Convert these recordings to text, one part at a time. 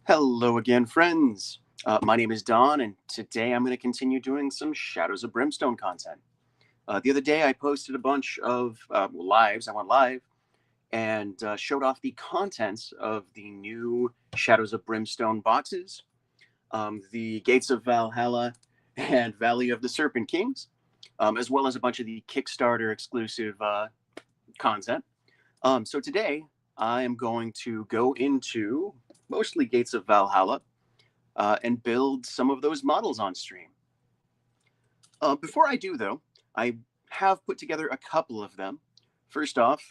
Hello again, friends. My name is Don, and today I'm going to continue doing some Shadows of Brimstone content. The other day, I posted a bunch of lives. I went live and showed off the contents of the new Shadows of Brimstone boxes, the Gates of Valhalla and Valley of the Serpent Kings, as well as a bunch of the Kickstarter exclusive content. So today, I am going to go into mostly Gates of Valhalla and build some of those models on stream. Before I do, though, I have put together a couple of them. First off,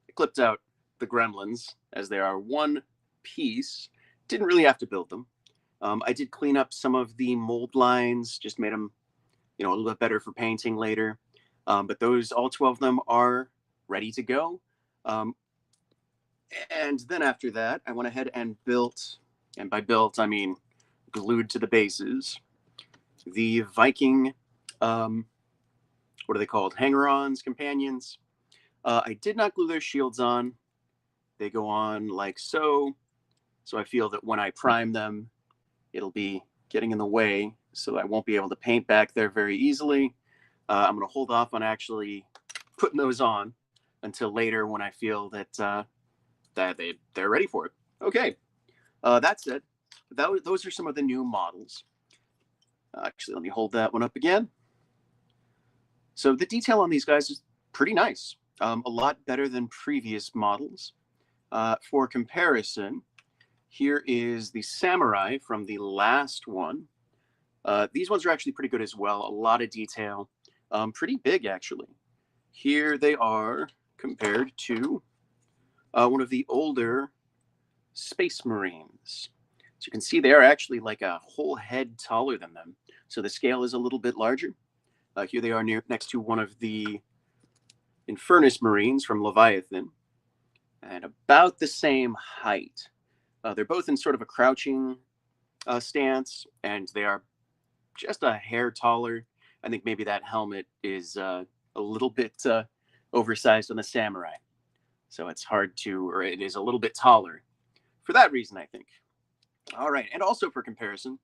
I clipped out the gremlins as they are one piece. Didn't really have to build them. I did clean up some of the mold lines, just made them, a little bit better for painting later. But those, all 12 of them are ready to go. And then after that, I went ahead and built, and by built, I mean glued to the bases, the Viking, what are they called? Hanger-ons, companions. I did not glue their shields on. They go on like so. So I feel that when I prime them, it'll be getting in the way, so I won't be able to paint back there very easily. I'm going to hold off on actually putting those on until later when I feel that they're ready for it. Okay, that's it. Those are some of the new models. Actually, let me hold that one up again. So the detail on these guys is pretty nice. A lot better than previous models. For comparison, here is the samurai from the last one. These ones are actually pretty good as well. A lot of detail. Pretty big, actually. Here they are compared to one of the older Space Marines. So you can see they are actually like a whole head taller than them. So the scale is a little bit larger. Here they are next to one of the Infernus Marines from Leviathan, and about the same height. They're both in sort of a crouching stance, and they are just a hair taller. I think maybe that helmet is a little bit oversized on the samurai. So it's hard to, or it is a little bit taller for that reason, I think. All right, and also for comparison,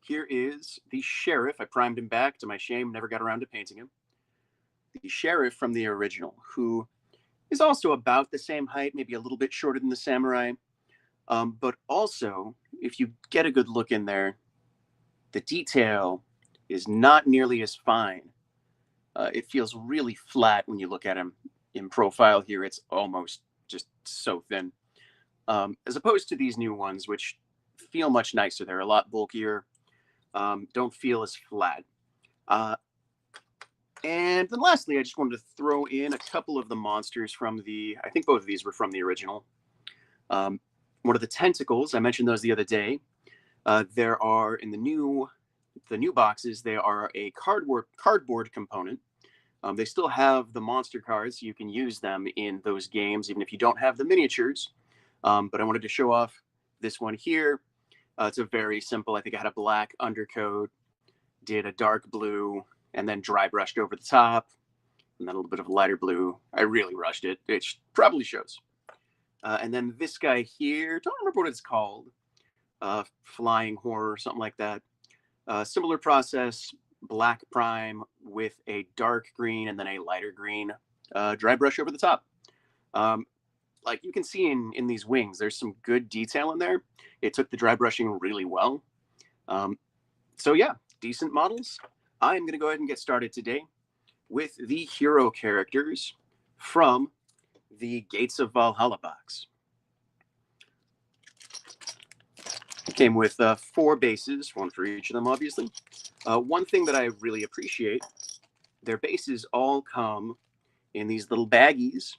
here is the sheriff. I primed him back, to my shame, never got around to painting him. The sheriff from the original, who is also about the same height, maybe a little bit shorter than the samurai. But also, if you get a good look in there, the detail is not nearly as fine. It feels really flat when you look at him in profile here. It's almost just so thin. As opposed to these new ones, which feel much nicer. They're a lot bulkier, don't feel as flat. And then lastly, I just wanted to throw in a couple of the monsters from I think both of these were from the original. One of the tentacles, I mentioned those the other day. There are, in the new boxes, they are a cardboard component. They still have the monster cards, so you can use them in those games, even if you don't have the miniatures. But I wanted to show off this one here. It's a very simple, I think I had a black undercoat, did a dark blue, and then dry brushed over the top, and then a little bit of lighter blue. I really rushed it. It probably shows. And then this guy here, don't remember what it's called, Flying Horror, something like that. Similar process, black prime with a dark green and then a lighter green dry brush over the top. Like you can see in these wings, there's some good detail in there. It took the dry brushing really well. So yeah, decent models. I'm going to go ahead and get started today with the hero characters from the Gates of Valhalla box. It came with 4 bases, one for each of them, obviously. One thing that I really appreciate, their bases all come in these little baggies.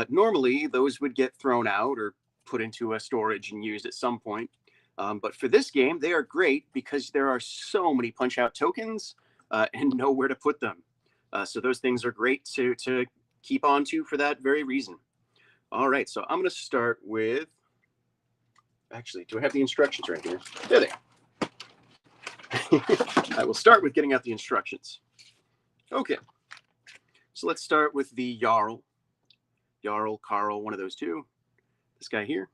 Normally, those would get thrown out or put into a storage and used at some point. But for this game, they are great because there are so many punch-out tokens and nowhere to put them. So those things are great to keep on to for that very reason. All right, so I'm going to start with... Actually, do I have the instructions right here? There they are. I will start with getting out the instructions. Okay, so let's start with the Jarl. Jarl, Carl, one of those two. This guy here.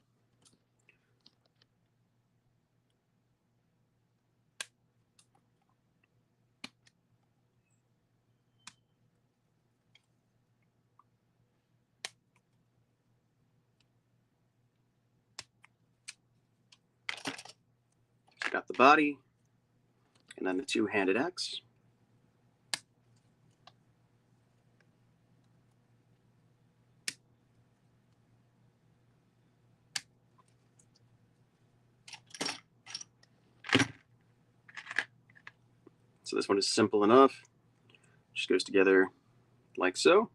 Got the body, and then the two-handed axe. So this one is simple enough. Just goes together like so.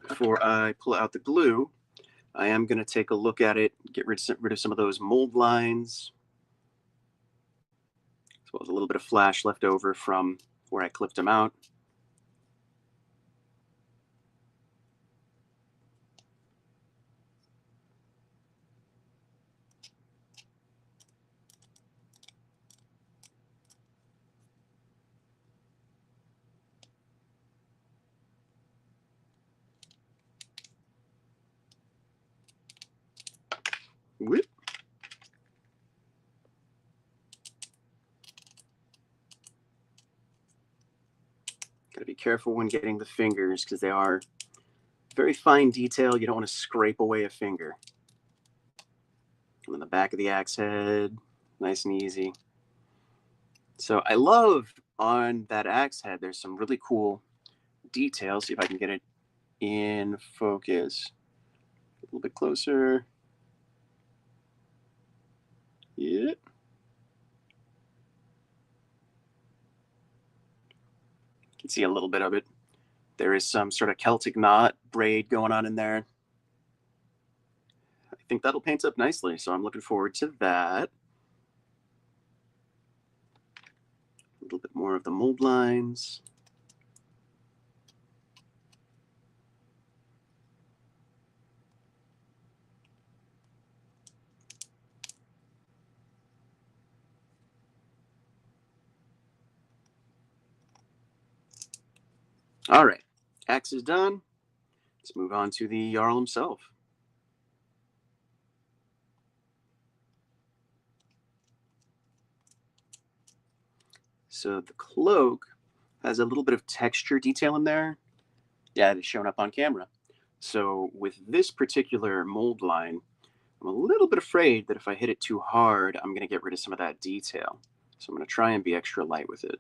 Before I pull out the glue, I am going to take a look at it, get rid of some of those mold lines, as well as a little bit of flash left over from where I clipped them out. Whoop. Got to be careful when getting the fingers because they are very fine detail. You don't want to scrape away a finger. And then the back of the axe head, nice and easy. So I love on that axe head, there's some really cool details. See if I can get it in focus. A little bit closer. Yeah. You can see a little bit of it. There is some sort of Celtic knot braid going on in there. I think that'll paint up nicely, so I'm looking forward to that. A little bit more of the mold lines. All right, axe is done. Let's move on to the Jarl himself. So the cloak has a little bit of texture detail in there. Yeah, it is shown up on camera. So with this particular mold line, I'm a little bit afraid that if I hit it too hard, I'm going to get rid of some of that detail. So I'm going to try and be extra light with it.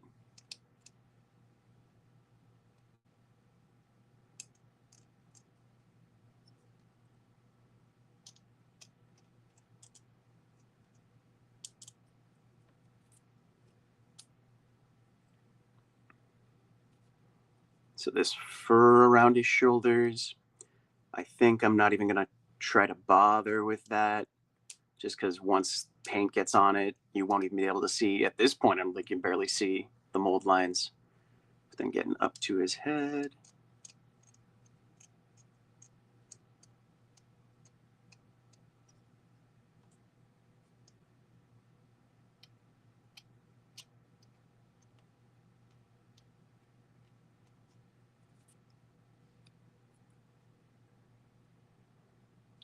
So this fur around his shoulders, I think I'm not even going to try to bother with that, just because once paint gets on it, you won't even be able to see. At this point, I'm like, you can barely see the mold lines. But then getting up to his head.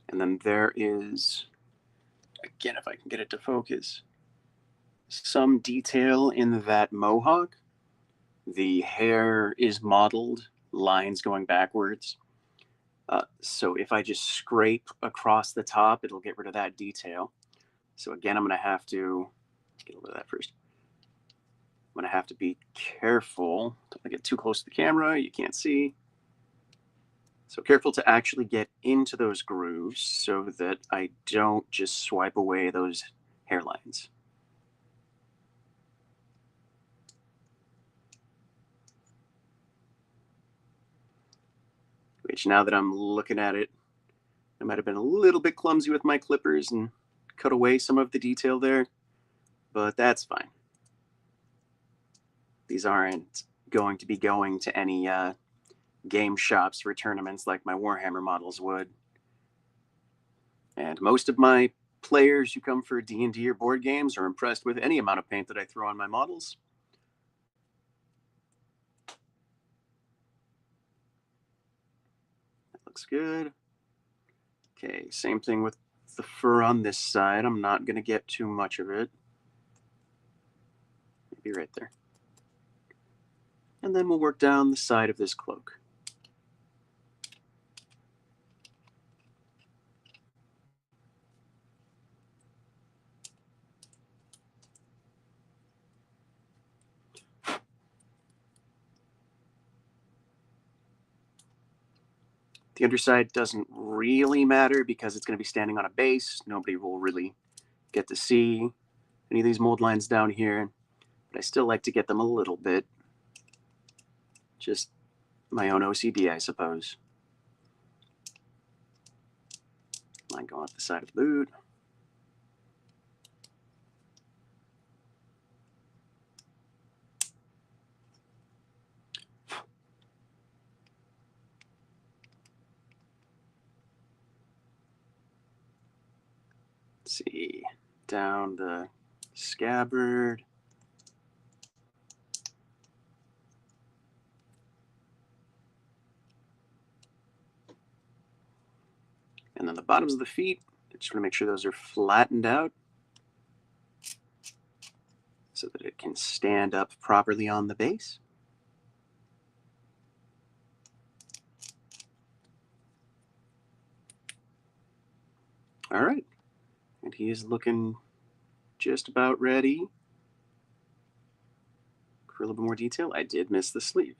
And then there is, again, if I can get it to focus, some detail in that mohawk. The hair is modeled, lines going backwards. So if I just scrape across the top, it'll get rid of that detail. So again, I'm going to have to get a little of that first. I'm going to have to be careful. Don't get too close to the camera. You can't see. So careful to actually get into those grooves so that I don't just swipe away those hairlines. Which now that I'm looking at it, I might have been a little bit clumsy with my clippers and cut away some of the detail there, but that's fine. These aren't going to be going to any game shops for tournaments like my Warhammer models would. And most of my players who come for D&D or board games are impressed with any amount of paint that I throw on my models. That looks good. Okay, same thing with the fur on this side. I'm not going to get too much of it. Maybe right there. And then we'll work down the side of this cloak. The underside doesn't really matter because it's going to be standing on a base. Nobody will really get to see any of these mold lines down here, but I still like to get them a little bit. Just my own OCD, I suppose. Line going up the side of the boot. Let's see, down the scabbard. And then the bottoms of the feet, I just want to make sure those are flattened out so that it can stand up properly on the base. All right, and he is looking just about ready. For a little bit more detail, I did miss the sleeve.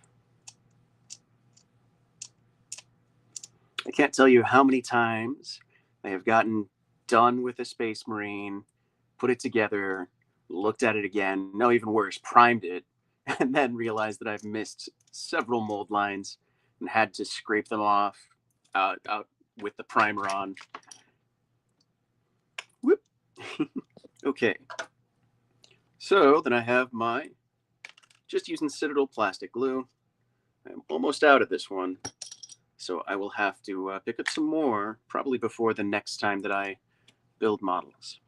I can't tell you how many times I have gotten done with a Space Marine, put it together, looked at it again, no, even worse, primed it, and then realized that I've missed several mold lines and had to scrape them off out with the primer on. Whoop. Okay. So then I have my, just using Citadel plastic glue. I'm almost out of this one. So I will have to pick up some more, probably before the next time that I build models.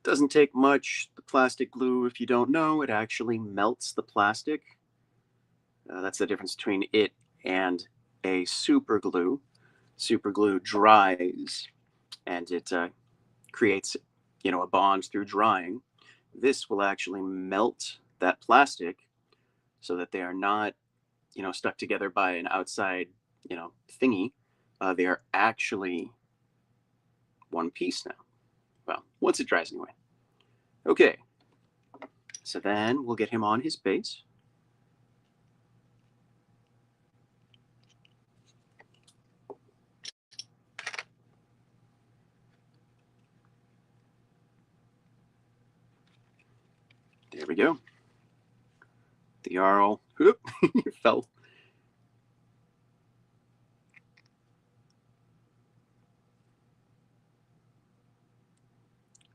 Doesn't take much. The plastic glue, if you don't know, it actually melts the plastic. That's the difference between it and a super glue. Super glue dries and it creates, a bond through drying. This will actually melt that plastic so that they are not, stuck together by an outside, thingy. They are actually one piece now. Well, once it dries anyway. Okay, so then we'll get him on his base. There we go. The Jarl, whoop, fell.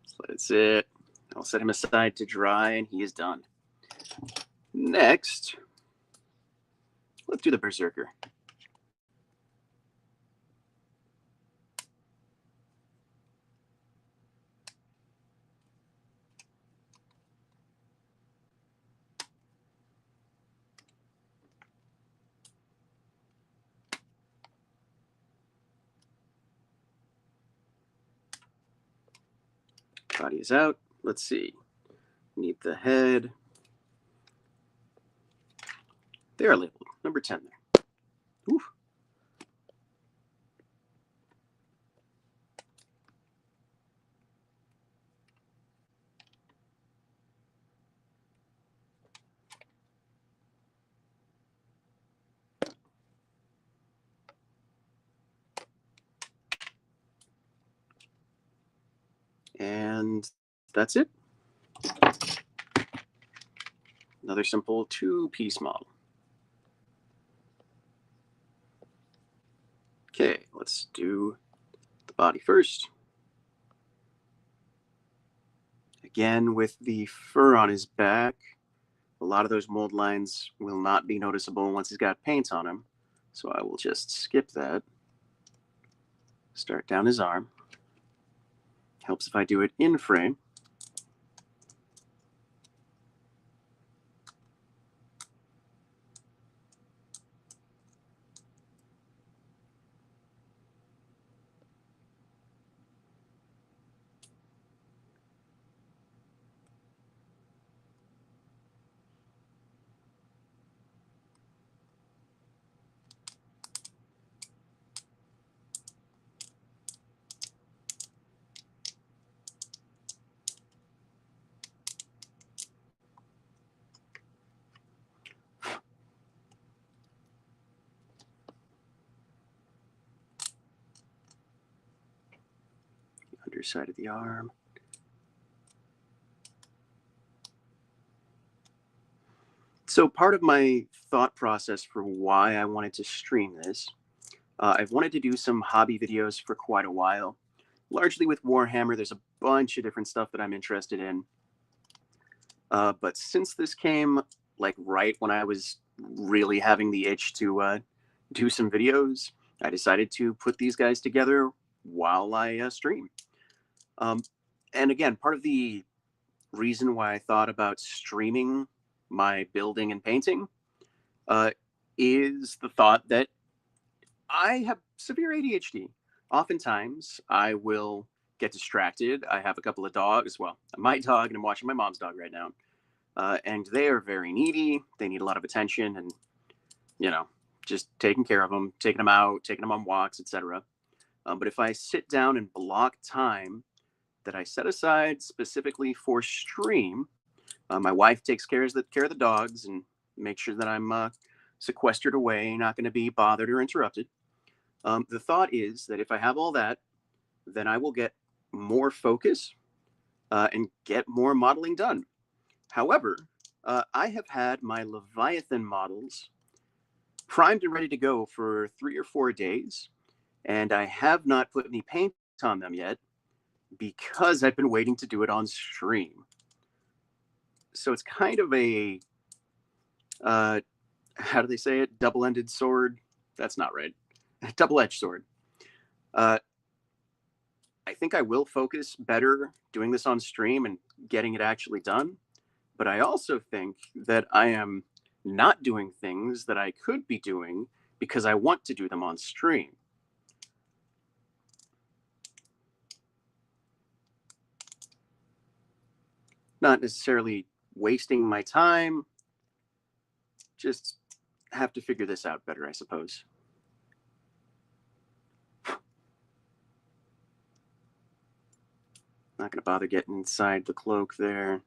Just let it sit. I'll set him aside to dry, and he is done. Next, let's do the Berserker. Body is out. Let's see. Need the head. They are labeled. Number 10 there. Oof. And that's it. Another simple two-piece model. Okay, let's do the body first. Again, with the fur on his back, a lot of those mold lines will not be noticeable once he's got paint on him. So I will just skip that. Start down his arm. Helps if I do it in frame. underside of the arm. So part of my thought process for why I wanted to stream this, I've wanted to do some hobby videos for quite a while, largely with Warhammer. There's a bunch of different stuff that I'm interested in. But since this came like right when I was really having the itch to do some videos, I decided to put these guys together while I stream. And again, part of the reason why I thought about streaming my building and painting is the thought that I have severe ADHD. Oftentimes, I will get distracted. I have a couple of dogs. Well, my dog, and I'm watching my mom's dog right now. And they are very needy. They need a lot of attention and, just taking care of them, taking them out, taking them on walks, etc. But if I sit down and block time that I set aside specifically for stream, my wife takes care of the dogs and makes sure that I'm sequestered away, not going to be bothered or interrupted. The thought is that if I have all that, then I will get more focus and get more modeling done. However, I have had my Leviathan models primed and ready to go for 3 or 4 days, and I have not put any paint on them yet because I've been waiting to do it on stream. So it's kind of a, how do they say it? Double-ended sword? That's not right. Double-edged sword. I think I will focus better doing this on stream and getting it actually done. But I also think that I am not doing things that I could be doing because I want to do them on stream. Not necessarily wasting my time, just have to figure this out better, I suppose. Not going to bother getting inside the cloak there.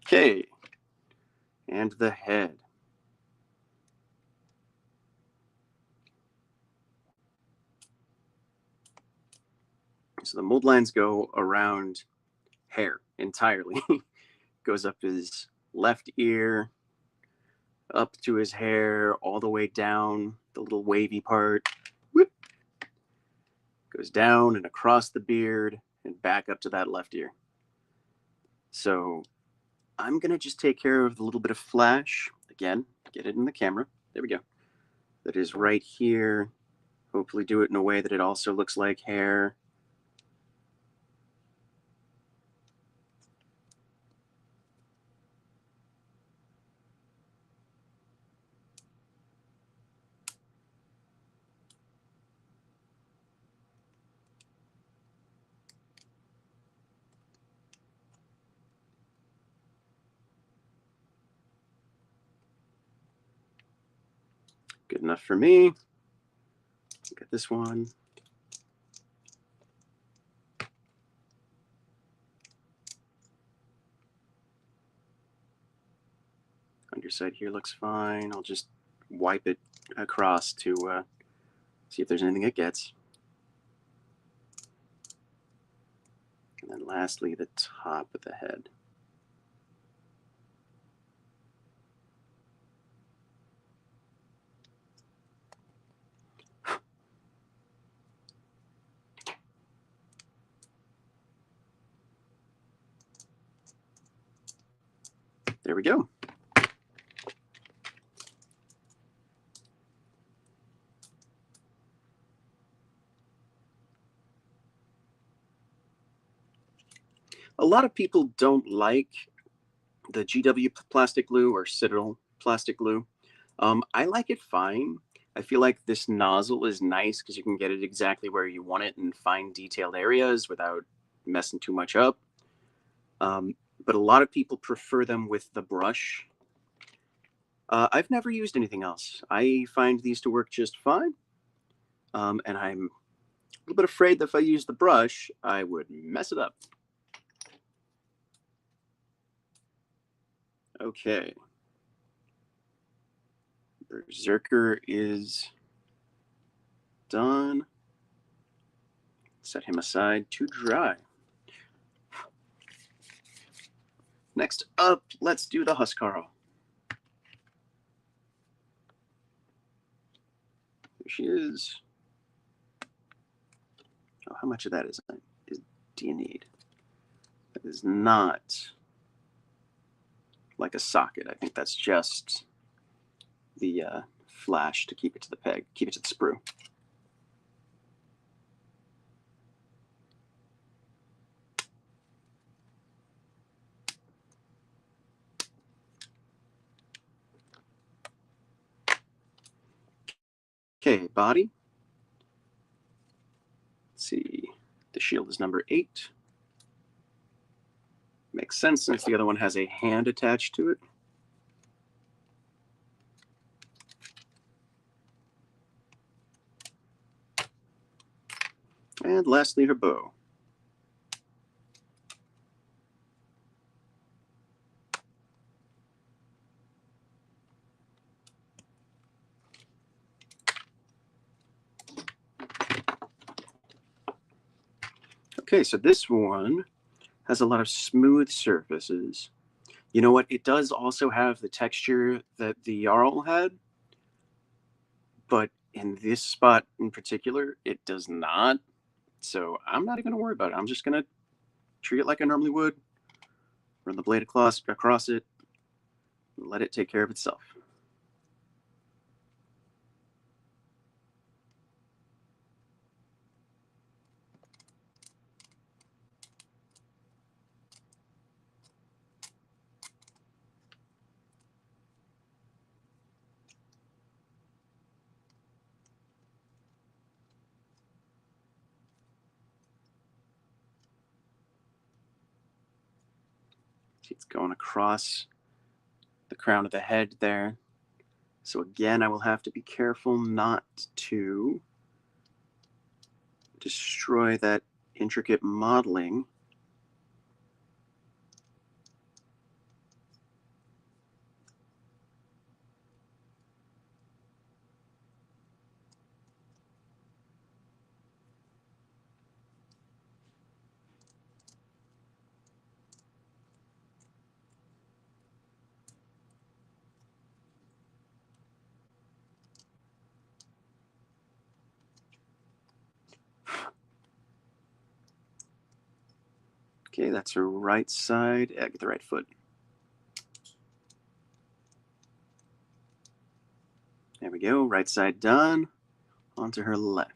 Okay, and the head. So the mold lines go around hair entirely. Goes up his left ear, up to his hair, all the way down the little wavy part. Whoop. Goes down and across the beard and back up to that left ear. So I'm going to just take care of the little bit of flash. Again, get it in the camera. There we go. That is right here. Hopefully do it in a way that it also looks like hair. Good enough for me. Look at this one. Underside here looks fine. I'll just wipe it across to see if there's anything it gets. And then lastly, the top of the head. There we go. A lot of people don't like the GW plastic glue or Citadel plastic glue. I like it fine. I feel like this nozzle is nice because you can get it exactly where you want it in fine detailed areas without messing too much up. But a lot of people prefer them with the brush. I've never used anything else. I find these to work just fine. And I'm a little bit afraid that if I use the brush, I would mess it up. Okay. Berserker is done. Set him aside to dry. Next up, let's do the Huskarl. There she is. Oh, how much of that do you need? That is not like a socket. I think that's just the flash to keep it to the peg, keep it to the sprue. Okay, body. Let's see. The shield is number 8. Makes sense since the other one has a hand attached to it. And lastly, her bow. Okay, so this one has a lot of smooth surfaces. You know what? It does also have the texture that the Jarl had, but in this spot in particular, it does not. So I'm not even going to worry about it. I'm just going to treat it like I normally would. Run the blade across it, and let it take care of itself. It's going across the crown of the head there. So again, I will have to be careful not to destroy that intricate modeling. Okay, that's her right side. Yeah, get the right foot. There we go. Right side done. Onto her left.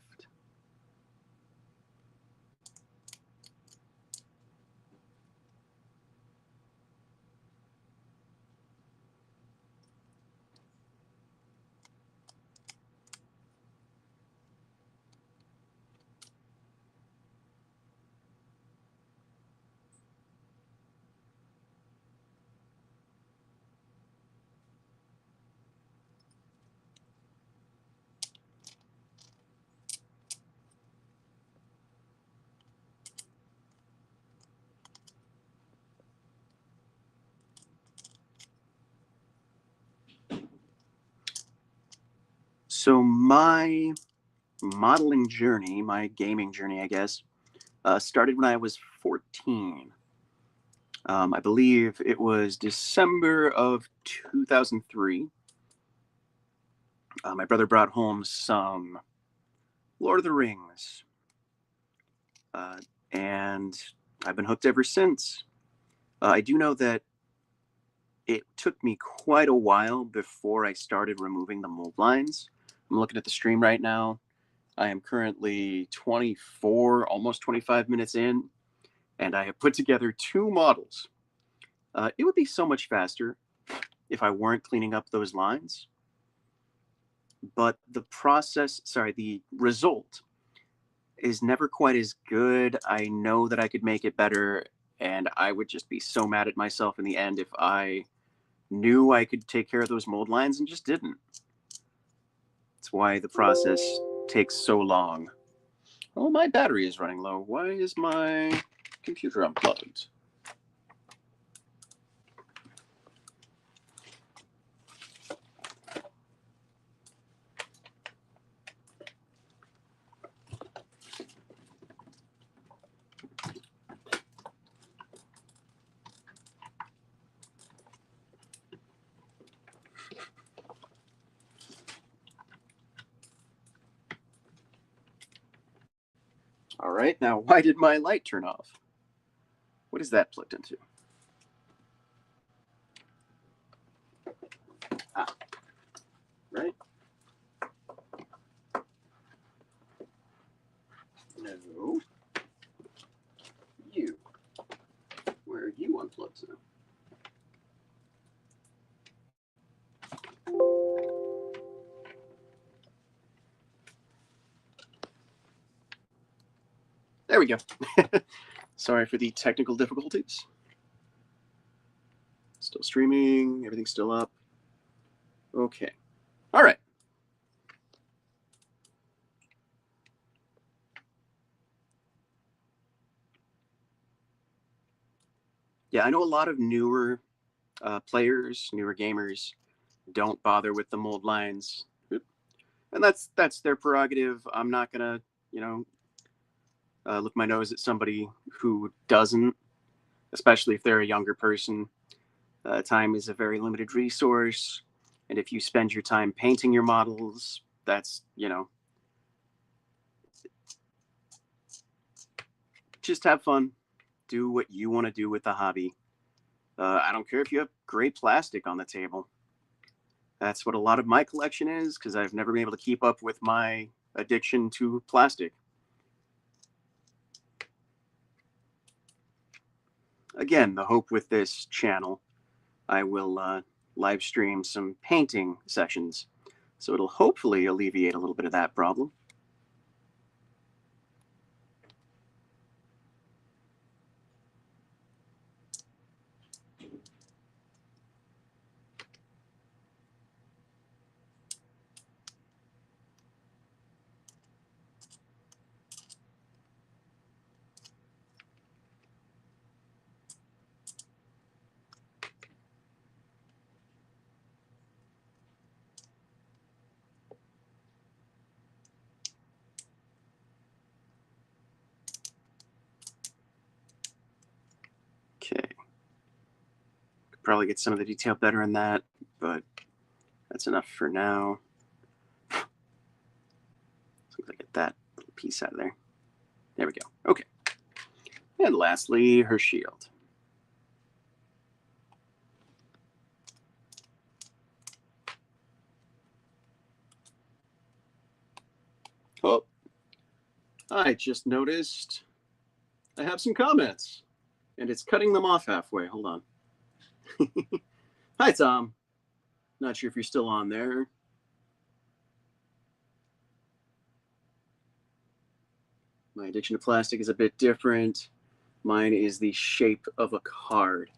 So my modeling journey, my gaming journey, I guess, started when I was 14. I believe it was December of 2003. My brother brought home some Lord of the Rings, and I've been hooked ever since. I do know that it took me quite a while before I started removing the mold lines. I'm looking at the stream right now. I am currently 24, almost 25 minutes in, and I have put together 2 models. It would be so much faster if I weren't cleaning up those lines. But the result is never quite as good. I know that I could make it better, and I would just be so mad at myself in the end if I knew I could take care of those mold lines and just didn't. That's why the process takes so long. Oh, my battery is running low. Why is my computer unplugged? All right, now why did my light turn off? What is that plugged into? Ah, right? No. You. Where are you unplugged to? There we go. Sorry for the technical difficulties. Still streaming, everything's still up. Okay. All right. Yeah, I know a lot of newer players, newer gamers, don't bother with the mold lines, and that's their prerogative. I'm not gonna, you know, look my nose at somebody who doesn't, especially if they're a younger person. Time is a very limited resource, and if you spend your time painting your models, that's, you know, just have fun, do what you want to do with the hobby. I don't care if you have great plastic on the table. That's what a lot of my collection is, because I've never been able to keep up with my addiction to plastic. Again, the hope with this channel, I will live stream some painting sessions. So it'll hopefully alleviate a little bit of that problem. Okay. Could probably get some of the detail better in that, but that's enough for now. Looks like I get that little piece out of there. There we go. Okay. And lastly, her shield. Oh, I just noticed I have some comments, and it's cutting them off halfway. Hold on. Hi, Tom. Not sure if you're still on there. My addiction to plastic is a bit different. Mine is the shape of a card.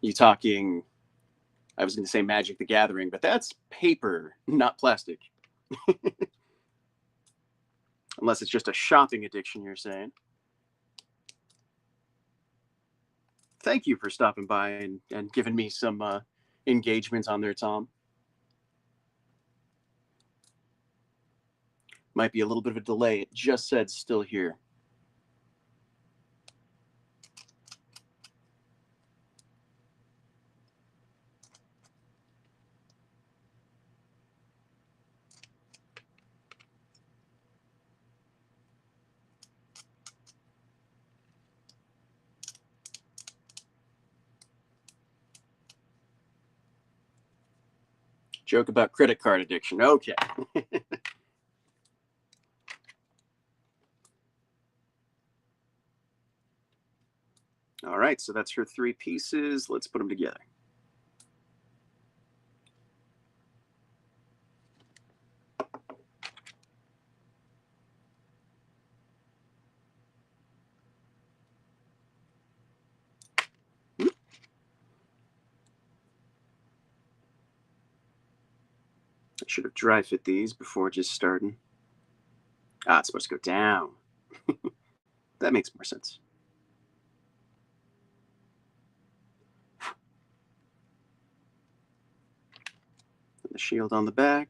You talking, I was going to say Magic the Gathering, but that's paper, not plastic. Unless it's just a shopping addiction, you're saying. Thank you for stopping by and giving me some engagement on there, Tom. Might be a little bit of a delay. It just said still here. Joke about credit card addiction. Okay. All right, so that's her 3 pieces. Let's put them together. I should have dry fit these before just starting. Ah, it's supposed to go down. That makes more sense. And the shield on the back.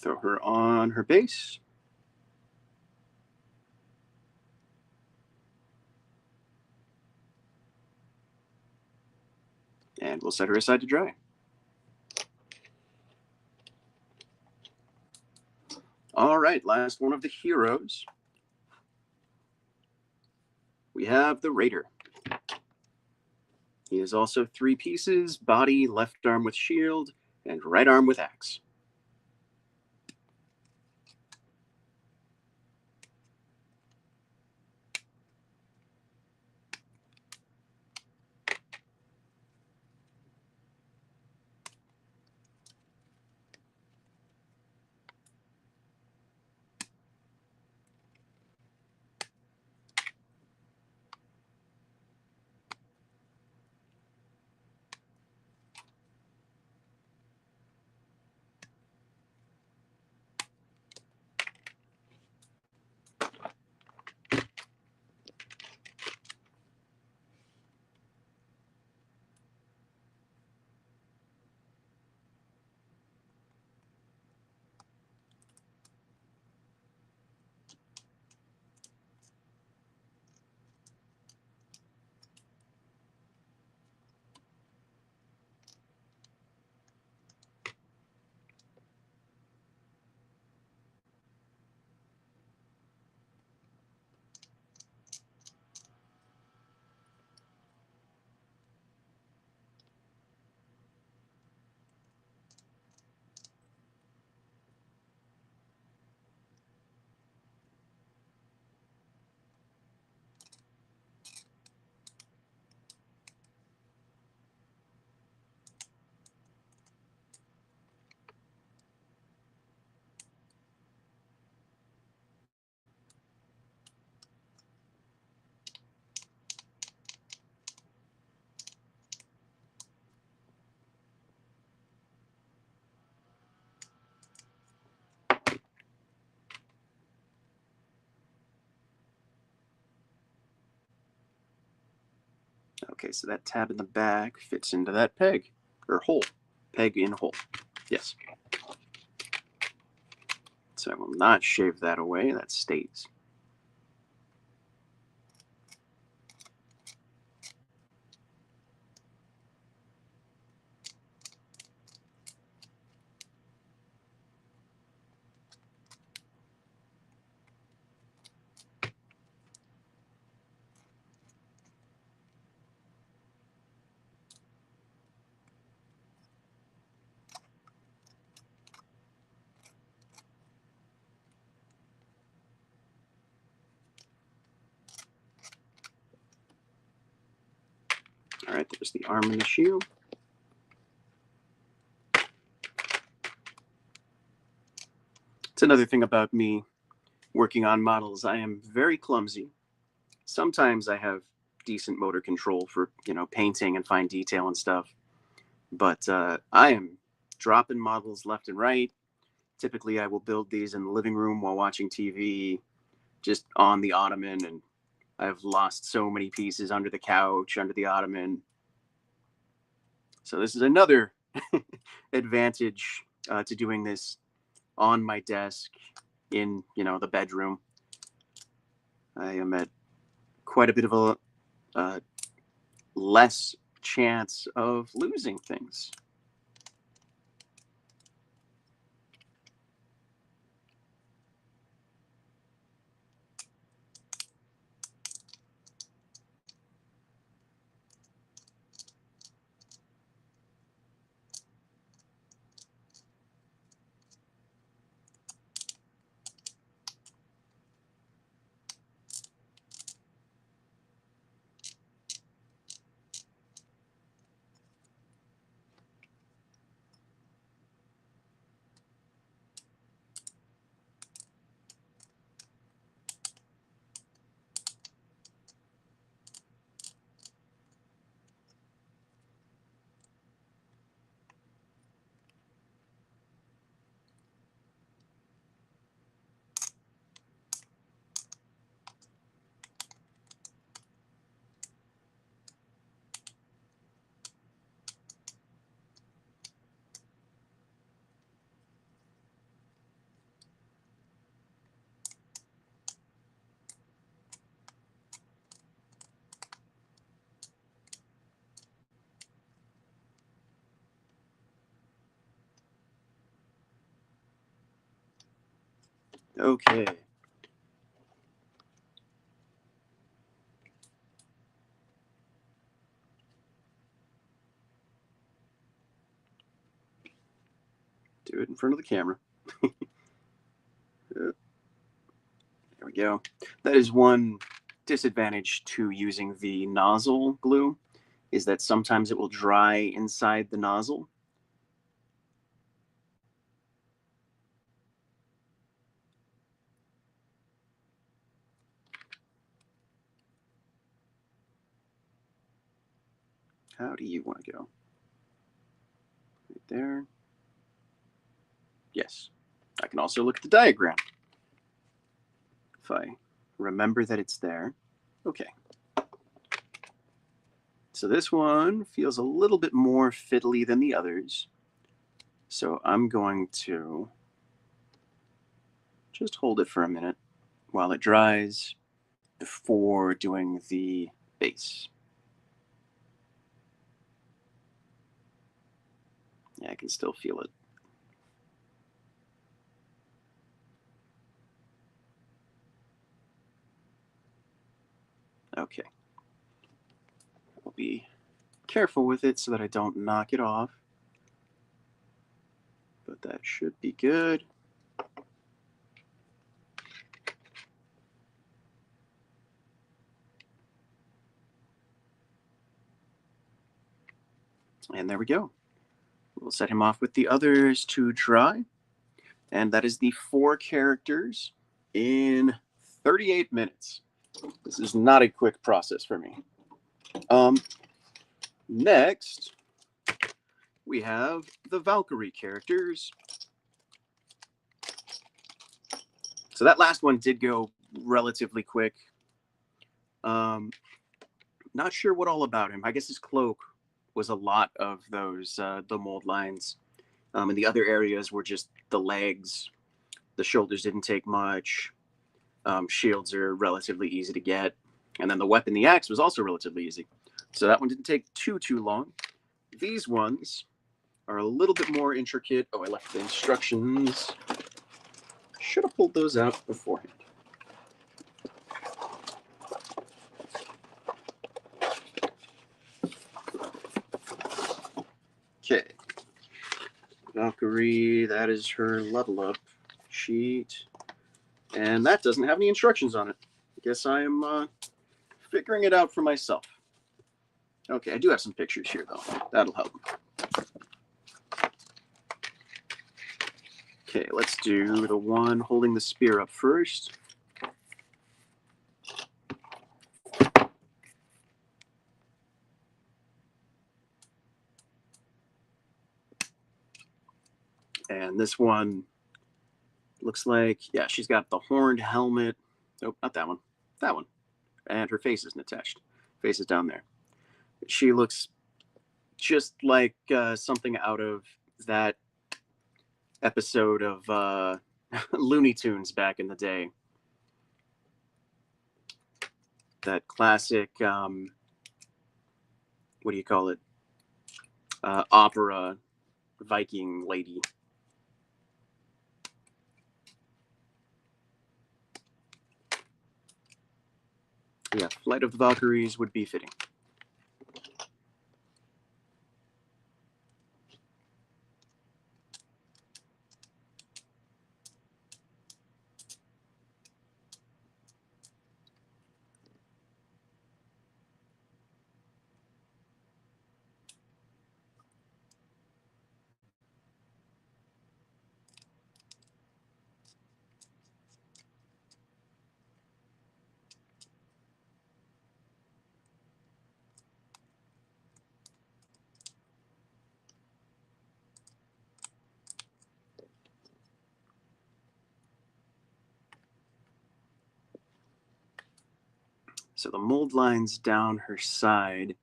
Throw her on her base. And we'll set her aside to dry. All right, last one of the heroes. We have the Raider. He is also 3 pieces, body, left arm with shield, and right arm with axe. Okay, so that tab in the back fits into that peg, or hole. Peg in hole. Yes. So I will not shave that away, that stays. All right, there's the arm and the shield. It's another thing about me working on models. I am very clumsy. Sometimes I have decent motor control for, painting and fine detail and stuff. But I am dropping models left and right. Typically, I will build these in the living room while watching TV, just on the ottoman, and I've lost so many pieces under the couch, under the ottoman. So this is another advantage to doing this on my desk in, the bedroom. I am at quite a bit of a less chance of losing things. Okay. Do it in front of the camera. There we go. That is one disadvantage to using the nozzle glue, is that sometimes it will dry inside the nozzle. How do you want to go? Right there. Yes. I can also look at the diagram if I remember that it's there. Okay. So this one feels a little bit more fiddly than the others. So I'm going to just hold it for a minute while it dries before doing the base. Yeah, I can still feel it. Okay. I'll be careful with it so that I don't knock it off. But that should be good. And there we go. We'll set him off with the others to dry. And that is the 4 characters in 38 minutes. This is not a quick process for me. Next, we have the Valkyrie characters. So that last one did go relatively quick. Not sure what all about him. I guess his cloak was a lot of those, the mold lines. And the other areas were just the legs. The shoulders didn't take much. Shields are relatively easy to get. And then the weapon, the axe, was also relatively easy. So that one didn't take too long. These ones are a little bit more intricate. Oh, I left the instructions. Should have pulled those out beforehand. Okay. Valkyrie, that is her level up sheet. And that doesn't have any instructions on it. I guess I am figuring it out for myself. Okay, I do have some pictures here, though. That'll help. Okay, let's do the one holding the spear up first. And this one looks like, yeah, she's got the horned helmet. Nope, not that one. That one. And her face isn't attached. Face is down there. She looks just like something out of that episode of Looney Tunes back in the day. That classic, what do you call it? Opera Viking lady. Yeah, Flight of the Valkyries would be fitting. So the mold lines down her side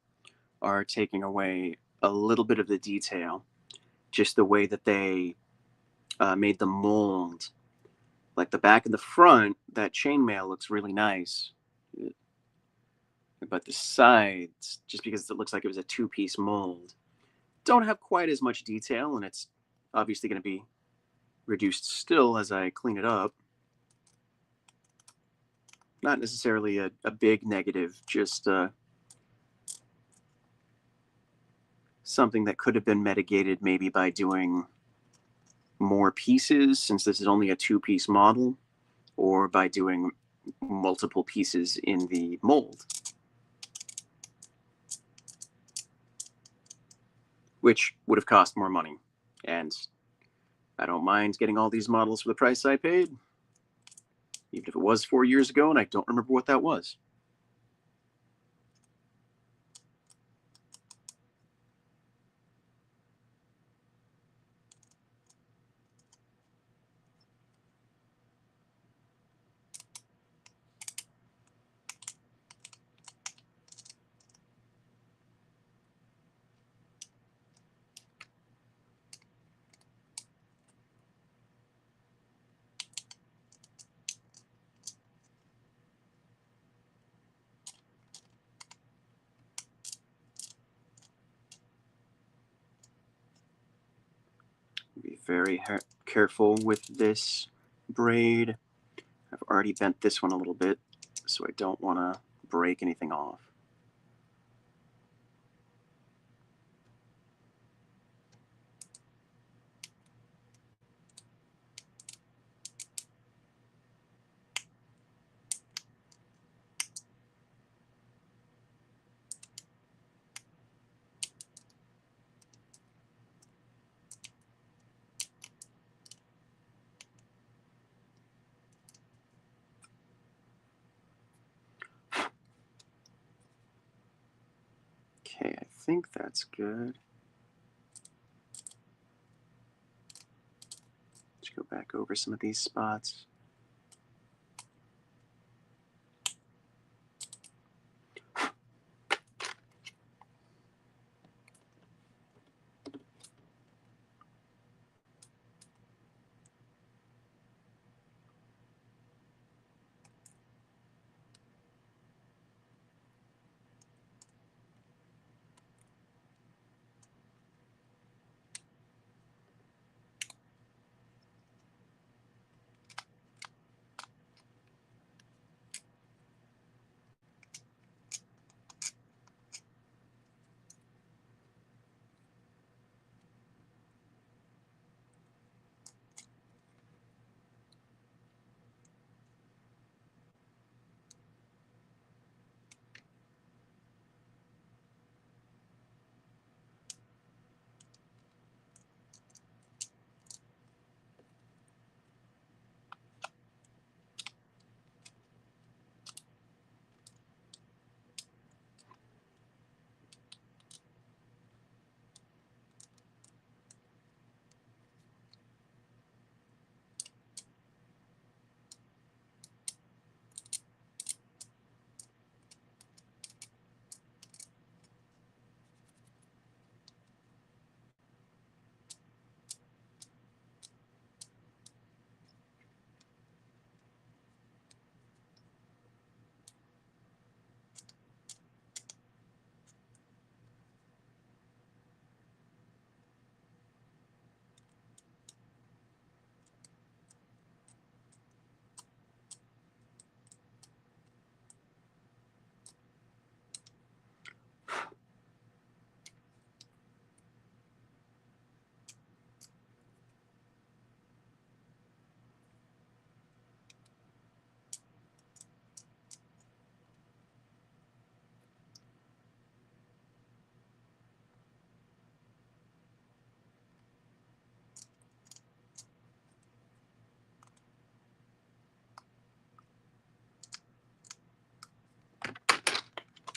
are taking away a little bit of the detail. Just the way that they made the mold. Like the back and the front, that chainmail looks really nice. But the sides, just because it looks like it was a 2-piece mold, don't have quite as much detail, and it's obviously going to be reduced still as I clean it up. Not necessarily a big negative, just something that could have been mitigated maybe by doing more pieces, since this is only a two-piece model, or by doing multiple pieces in the mold, which would have cost more money. And I don't mind getting all these models for the price I paid, even if it was 4 years ago and I don't remember what that was. Be very careful with this braid. I've already bent this one a little bit, so I don't want to break anything off. Okay, I think that's good. Let's go back over some of these spots.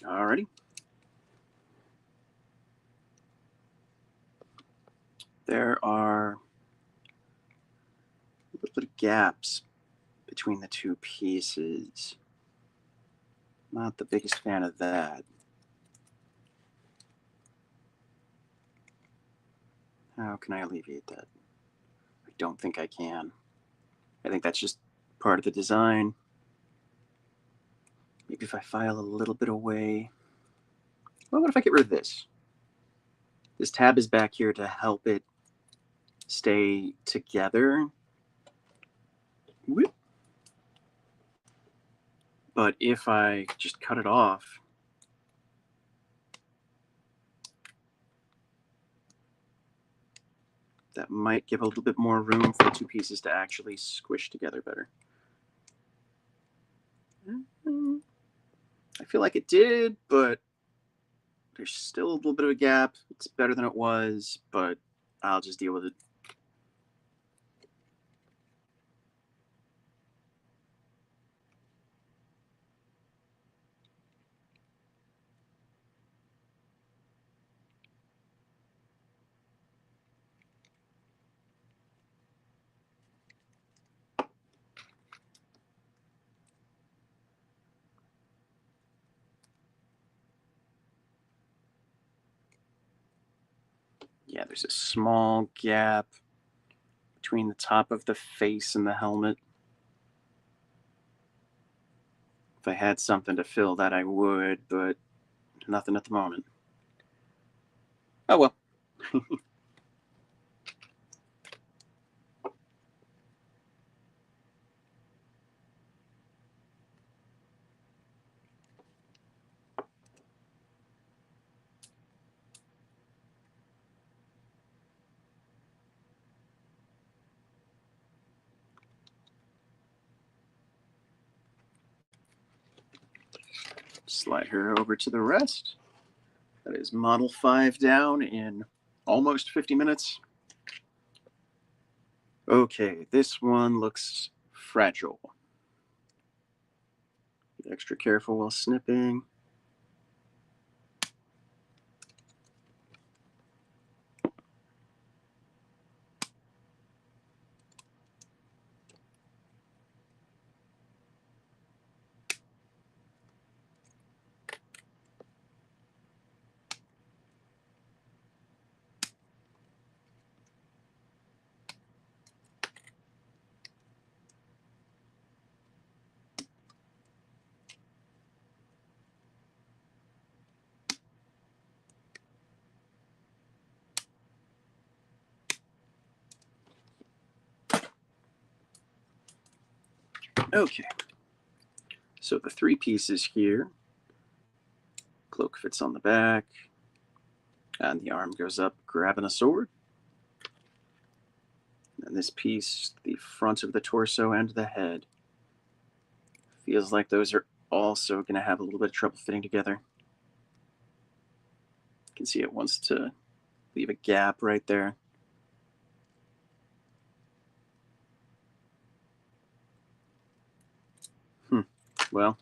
Alrighty. There are a little bit of gaps between the two pieces. Not the biggest fan of that. How can I alleviate that? I don't think I can. I think that's just part of the design. Maybe if I file a little bit away. Well, what if I get rid of this? This tab is back here to help it stay together. Whoop. But if I just cut it off, that might give a little bit more room for the two pieces to actually squish together better. I feel like it did, but there's still a little bit of a gap. It's better than it was, but I'll just deal with it. Yeah, there's a small gap between the top of the face and the helmet. If I had something to fill that, I would, but nothing at the moment. Oh well. Slide her over to the rest. That is Model 5 down in almost 50 minutes. Okay, this one looks fragile. Be extra careful while snipping. Okay, so the three pieces here. Cloak fits on the back, and the arm goes up, grabbing a sword. And this piece, the front of the torso and the head. Feels like those are also going to have a little bit of trouble fitting together. You can see it wants to leave a gap right there. Well,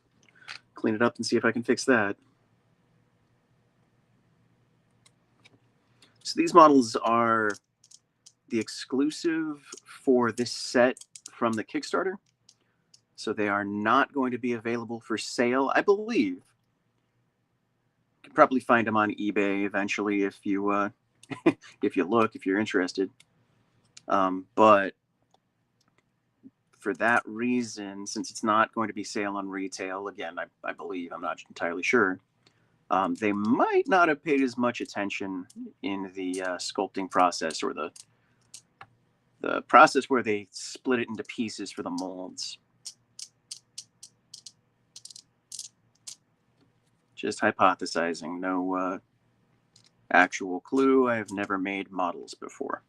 clean it up and see if I can fix that. So these models are the exclusive for this set from the Kickstarter. So they are not going to be available for sale, I believe. You can probably find them on eBay eventually if you if you look, if you're interested. But for that reason, since it's not going to be sale on retail, again, I believe, I'm not entirely sure, they might not have paid as much attention in the sculpting process or the process where they split it into pieces for the molds. Just hypothesizing, no actual clue. I have never made models before.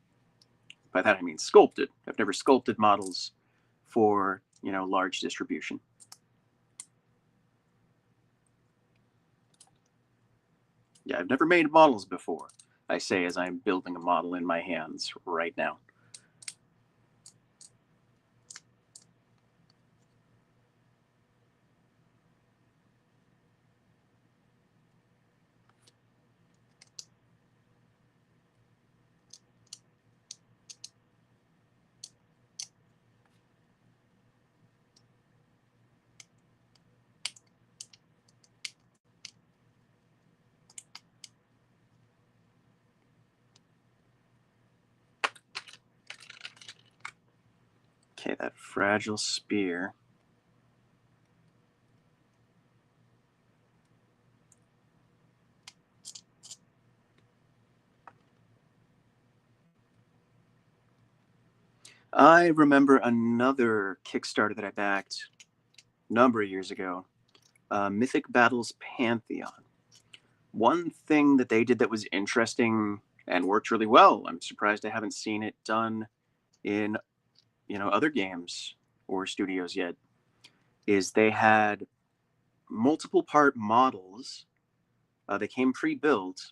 By that I mean sculpted. I've never sculpted models for, large distribution. Yeah, I've never made models before, I say as I'm building a model in my hands right now. Okay, that fragile spear. I remember another Kickstarter that I backed a number of years ago. Mythic Battles Pantheon. One thing that they did that was interesting and worked really well, I'm surprised I haven't seen it done in other games or studios yet, is they had multiple part models. They came pre-built,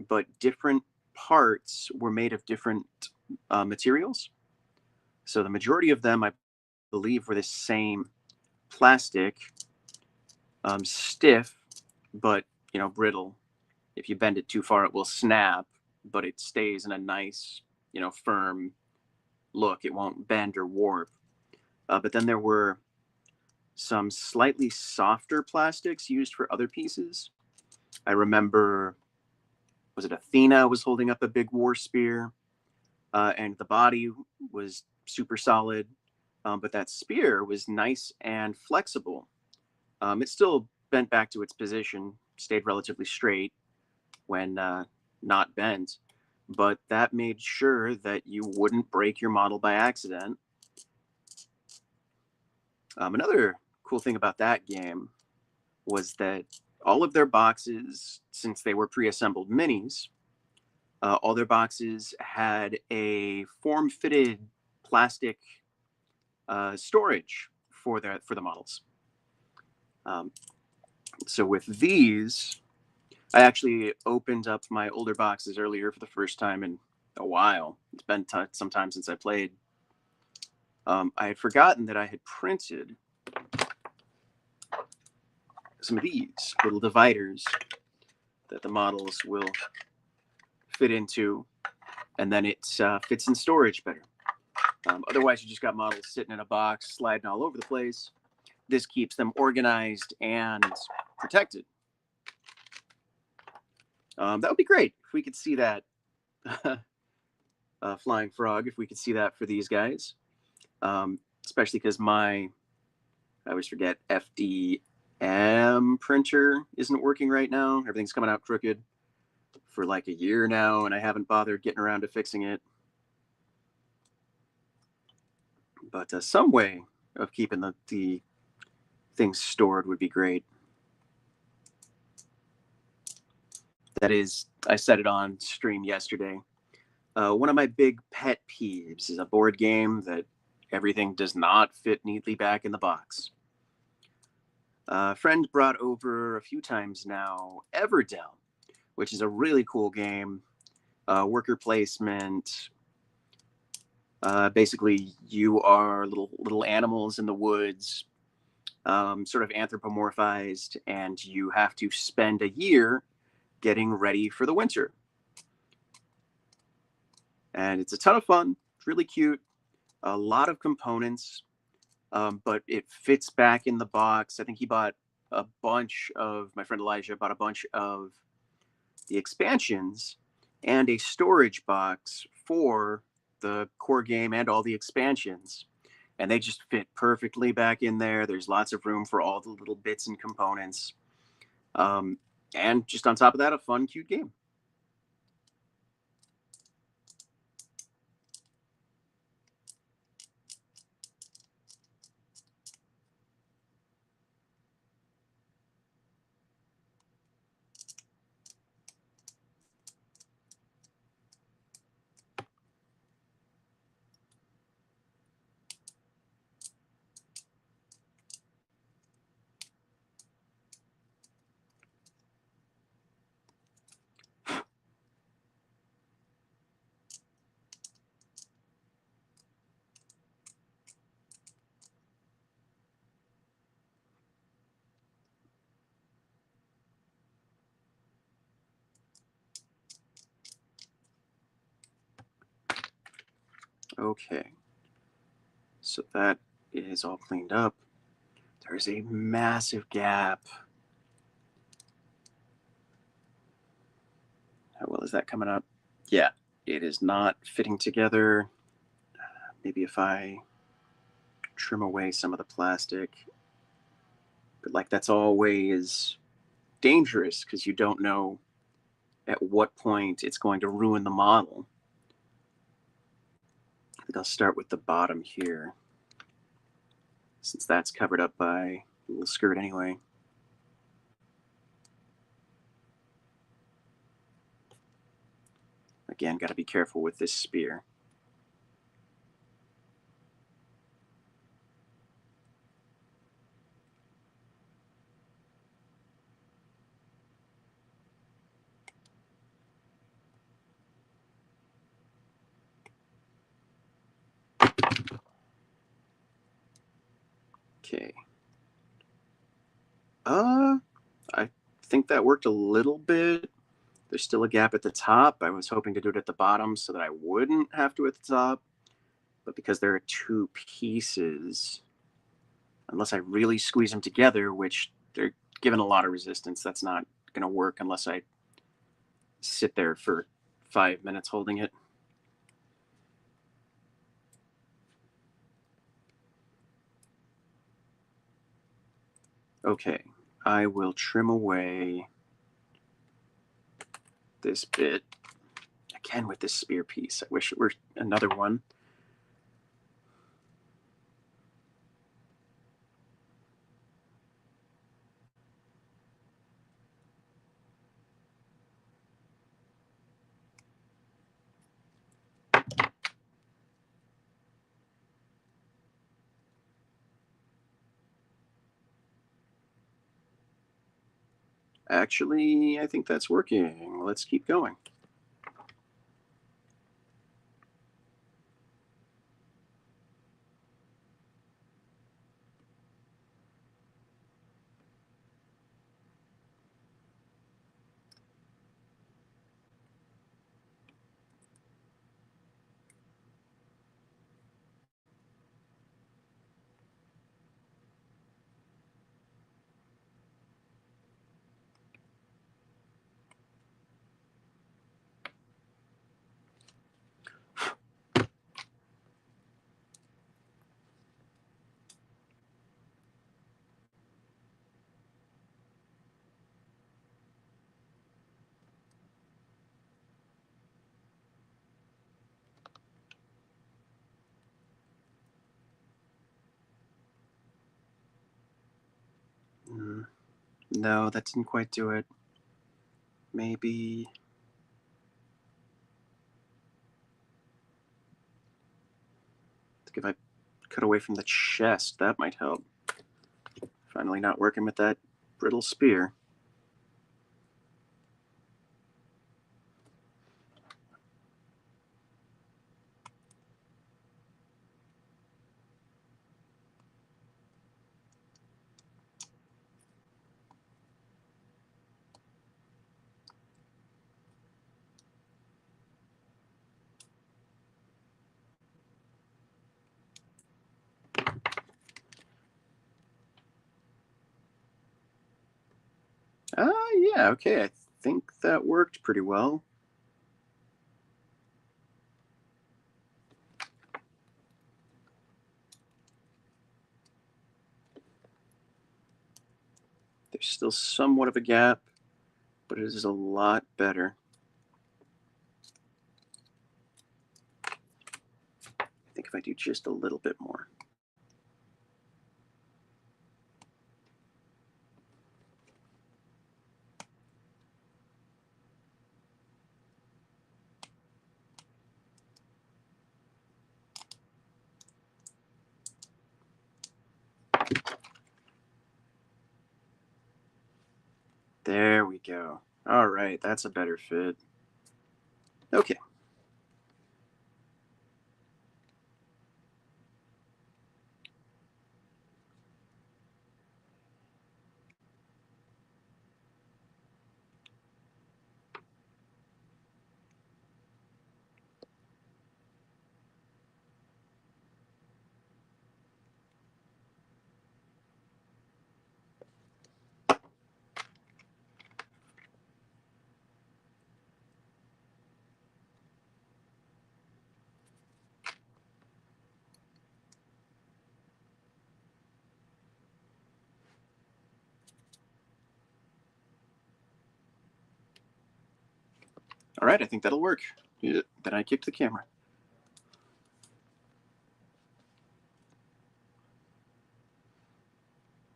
but different parts were made of different materials. So the majority of them, I believe, were the same plastic, stiff, but brittle. If you bend it too far, it will snap, but it stays in a nice, firm look. It won't bend or warp. But then there were some slightly softer plastics used for other pieces. I remember, was it Athena was holding up a big war spear, and the body was super solid, but that spear was nice and flexible. It still bent back to its position, stayed relatively straight when not bent, but that made sure that you wouldn't break your model by accident. Another cool thing about that game was that all of their boxes, since they were pre-assembled minis, all their boxes had a form-fitted plastic storage for the models. So with these, I actually opened up my older boxes earlier for the first time in a while. It's been some time since I played. I had forgotten that I had printed some of these little dividers that the models will fit into, and then it fits in storage better. Otherwise, you just got models sitting in a box, sliding all over the place. This keeps them organized and protected. That would be great if we could see that flying frog, if we could see that for these guys. Especially because I always forget, FDM printer isn't working right now. Everything's coming out crooked for like a year now, and I haven't bothered getting around to fixing it. But some way of keeping the things stored would be great. That is, I said it on stream yesterday. One of my big pet peeves is a board game that everything does not fit neatly back in the box. A friend brought over a few times now Everdell, which is a really cool game. Worker placement. Basically, you are little animals in the woods, sort of anthropomorphized, and you have to spend a year getting ready for the winter. And it's a ton of fun. It's really cute. A lot of components, but it fits back in the box. I think my friend Elijah bought a bunch of the expansions and a storage box for the core game and all the expansions. And they just fit perfectly back in there. There's lots of room for all the little bits and components. And just on top of that, a fun, cute game. Okay. So that is all cleaned up. There's a massive gap. How well is that coming up? Yeah, it is not fitting together. Maybe if I trim away some of the plastic. But like that's always dangerous because you don't know at what point it's going to ruin the model. I think I'll start with the bottom here, since that's covered up by a little skirt anyway. Again, got to be careful with this spear. Okay. I think that worked a little bit. There's still a gap at the top. I was hoping to do it at the bottom so that I wouldn't have to at the top. But because there are two pieces, unless I really squeeze them together, which they're given a lot of resistance, that's not going to work unless I sit there for 5 minutes holding it. Okay, I will trim away this bit. Again with this spear piece. I wish it were another one. Actually, I think that's working. Let's keep going. No, that didn't quite do it. Maybe. I think if I cut away from the chest, that might help. Finally, not working with that brittle spear. Yeah, okay. I think that worked pretty well. There's still somewhat of a gap, but it is a lot better. I think if I do just a little bit more. There we go. All right, that's a better fit. Okay. All right, I think that'll work. Yeah, then I kicked the camera.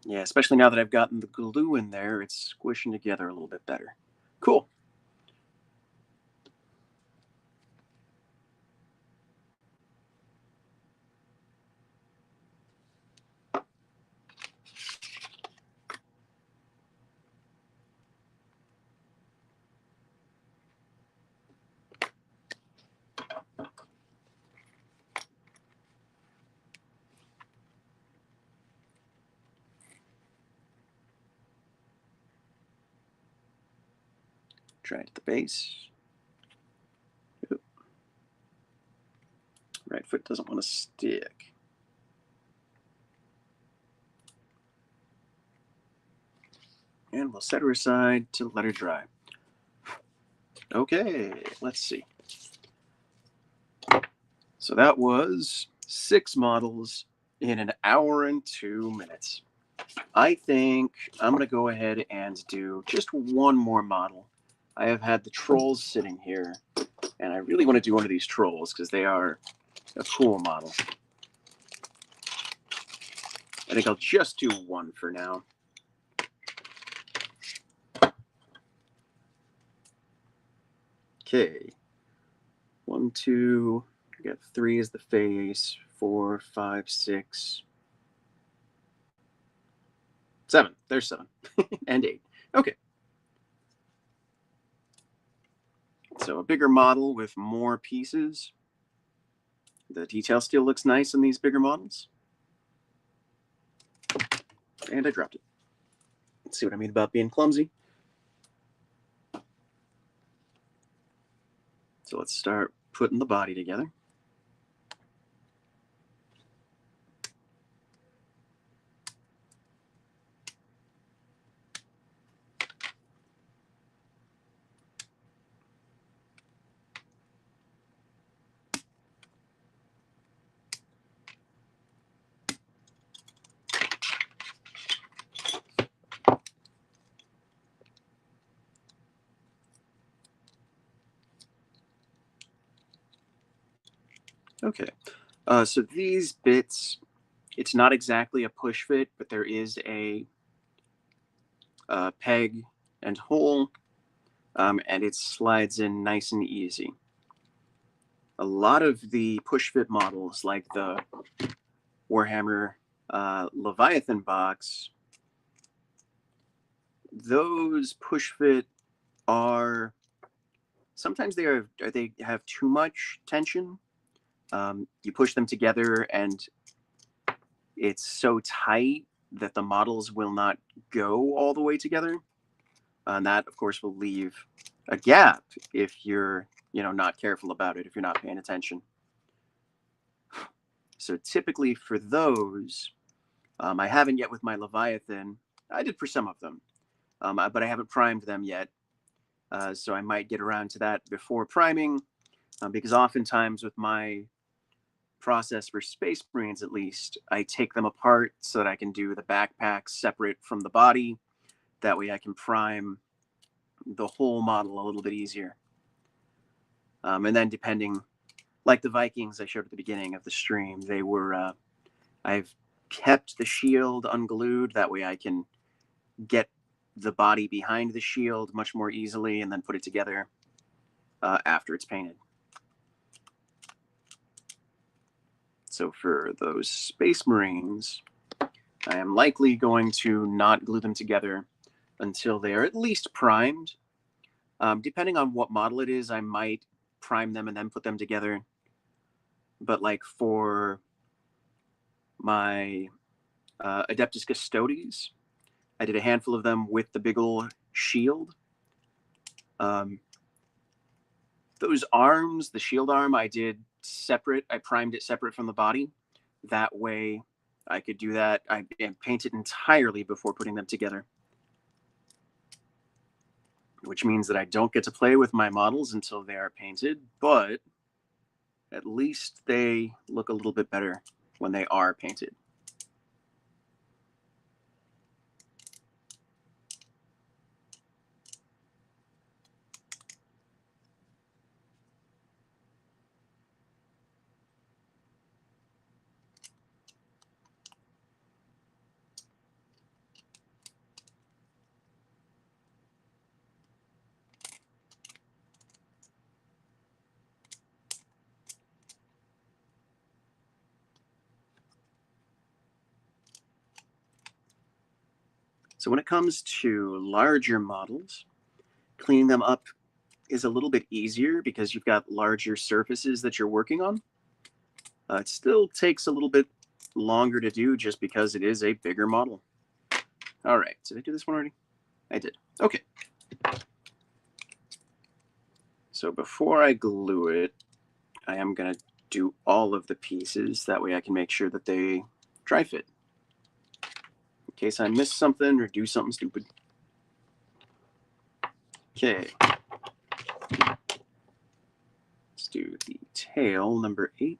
Yeah, especially now that I've gotten the glue in there, it's squishing together a little bit better. Cool. Try it at the base. Oop. Right foot doesn't want to stick. And we'll set her aside to let her dry. Okay, let's see. So that was 6 models in an hour and 2 minutes. I think I'm going to go ahead and do just one more model. I have had the trolls sitting here, and I really want to do one of these trolls because they are a cool model. I think I'll just do one for now. Okay. 1, 2, we got 3 is the face, 4, 5, 6, 7. There's 7. And 8. Okay. So a bigger model with more pieces. The detail still looks nice in these bigger models. And I dropped it. Let's see what I mean about being clumsy. So let's start putting the body together. Okay. So these bits, it's not exactly a push fit, but there is a peg and hole, and it slides in nice and easy. A lot of the push fit models, like the Warhammer Leviathan box, those push fit are sometimes they have too much tension. You push them together and it's so tight that the models will not go all the way together. And that, of course, will leave a gap if you're, not careful about it, if you're not paying attention. So typically for those, I haven't yet with my Leviathan. I did for some of them, but I haven't primed them yet. So I might get around to that before priming, because oftentimes with my process for Space Marines, at least, I take them apart so that I can do the backpack separate from the body. That way I can prime the whole model a little bit easier. And then depending, like the Vikings I showed at the beginning of the stream, they were, I've kept the shield unglued. That way I can get the body behind the shield much more easily and then put it together after it's painted. So for those Space Marines, I am likely going to not glue them together until they are at least primed. Depending on what model it is, I might prime them and then put them together. But like for my Adeptus Custodes, I did a handful of them with the big ol' shield. Those arms, the shield arm, I did separate. I primed it separate from the body. That way I could do that. I paint it entirely before putting them together, which means that I don't get to play with my models until they are painted, but at least they look a little bit better when they are painted. So when it comes to larger models, cleaning them up is a little bit easier because you've got larger surfaces that you're working on. It still takes a little bit longer to do just because it is a bigger model. All right, did I do this one already? I did. Okay. So before I glue it, I am going to do all of the pieces. That way I can make sure that they dry fit. In case I miss something or do something stupid. Okay. Let's do the tail, number 8.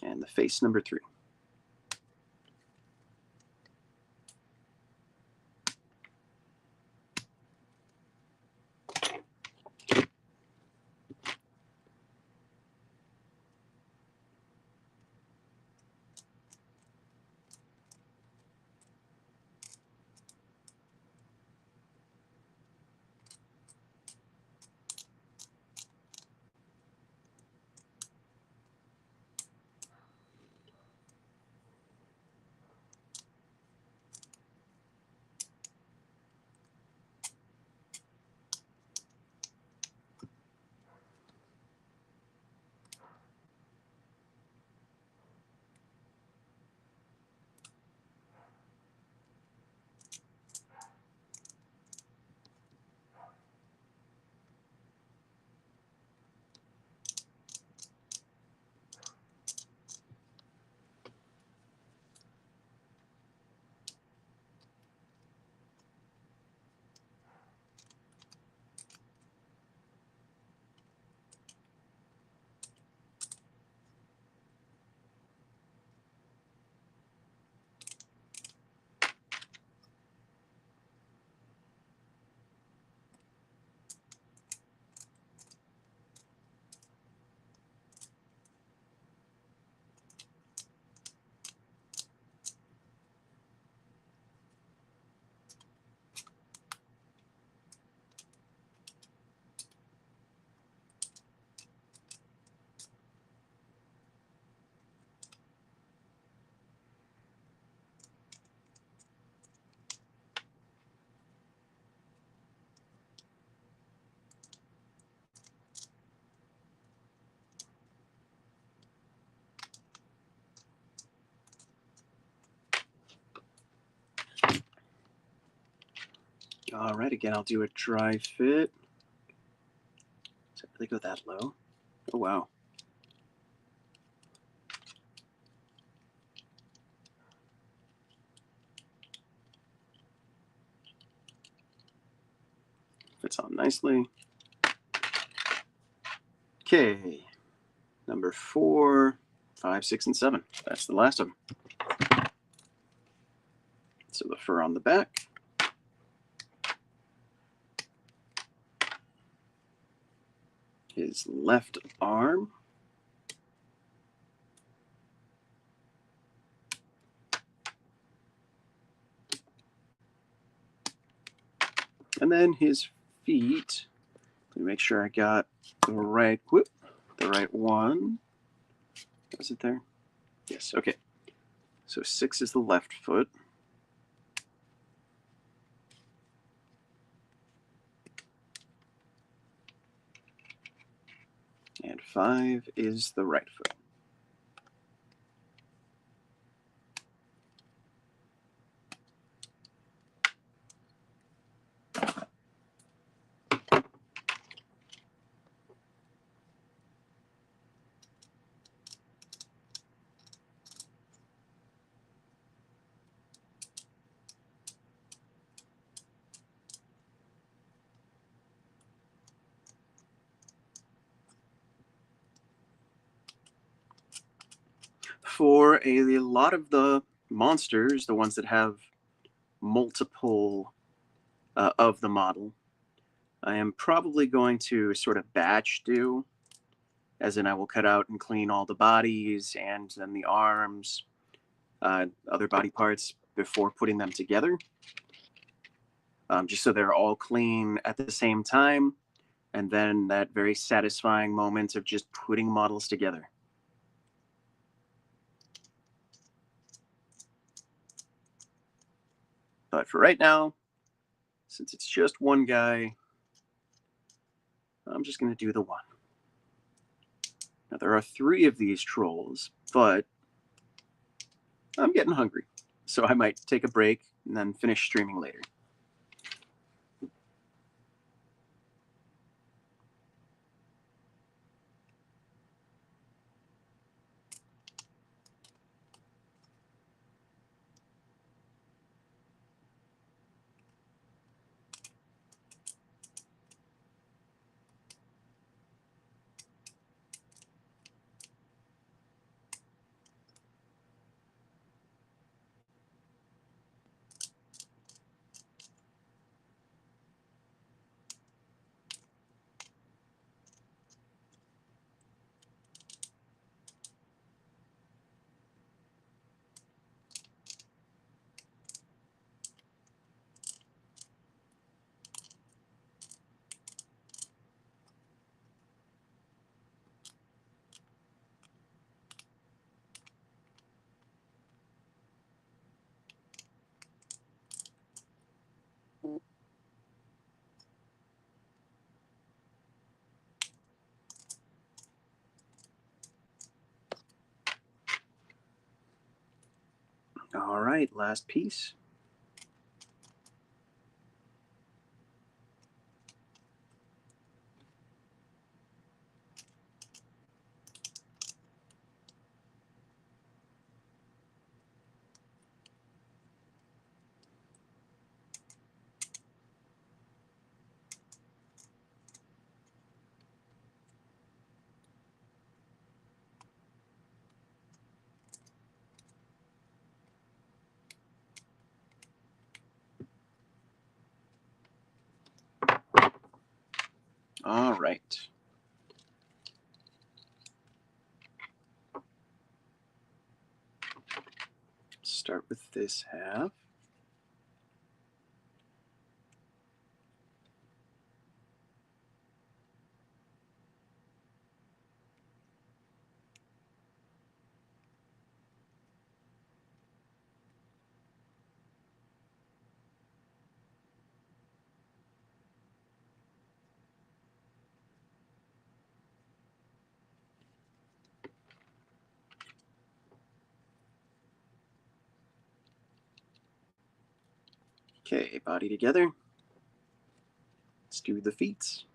And the face, number 3. All right, again, I'll do a dry fit. Does it really go that low? Oh, wow. Fits on nicely. Okay, number 4, 5, 6, and 7. That's the last of them. So the fur on the back. His left arm. And then his feet. Let me make sure I got the right one. Is it there? Yes, okay. So 6 is the left foot. And 5 is the right foot. For a lot of the monsters, the ones that have multiple of the model, I am probably going to sort of batch do, as in I will cut out and clean all the bodies and then the arms, other body parts before putting them together, just so they're all clean at the same time, and then that very satisfying moment of just putting models together. But for right now, since it's just one guy, I'm just going to do the one. Now, there are 3 of these trolls, but I'm getting hungry. so I might take a break and then finish streaming later. All right, last piece. All right. Start with this half. Okay, body together. Let's do the feet.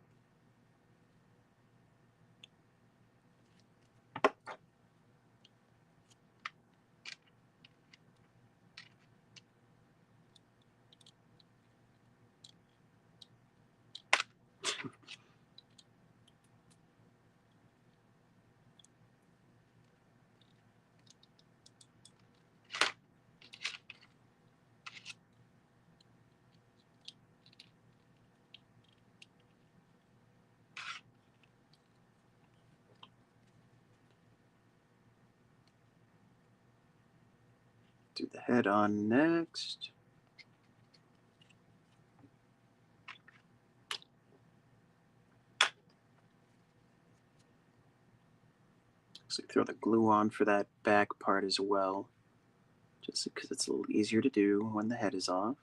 Do the head on next. So throw the glue on for that back part as well, just because it's a little easier to do when the head is off.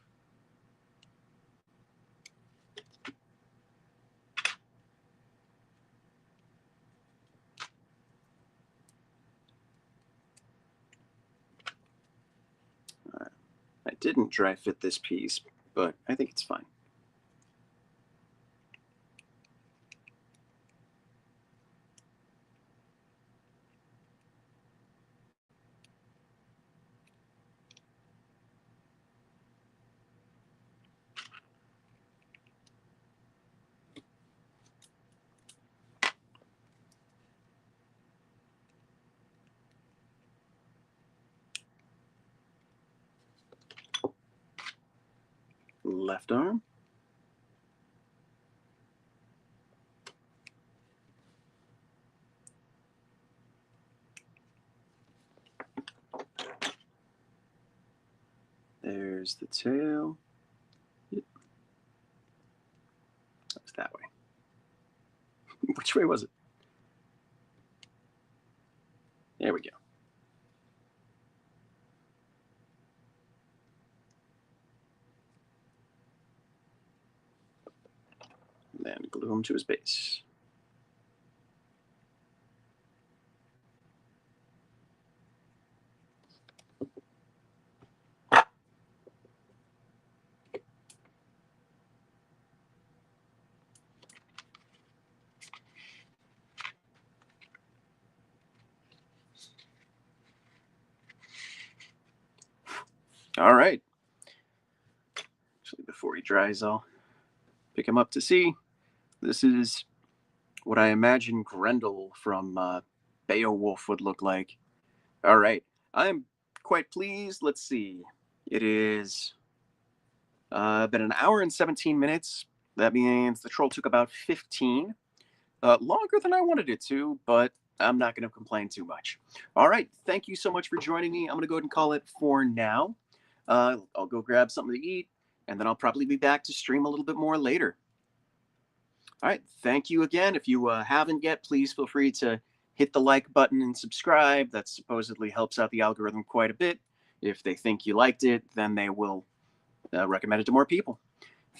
I didn't dry fit this piece, but I think it's fine. Left arm. There's the tail. Yep. That's that way. Which way was it? There we go. And then glue him to his base. All right. Actually, before he dries, I'll pick him up to see. This is what I imagine Grendel from Beowulf would look like. All right. I'm quite pleased. Let's see. It is been an hour and 17 minutes. That means the troll took about 15. Longer than I wanted it to, but I'm not going to complain too much. All right. Thank you so much for joining me. I'm going to go ahead and call it for now. I'll go grab something to eat, and then I'll probably be back to stream a little bit more later. All right. Thank you again. If you haven't yet, please feel free to hit the like button and subscribe. That supposedly helps out the algorithm quite a bit. If they think you liked it, then they will recommend it to more people.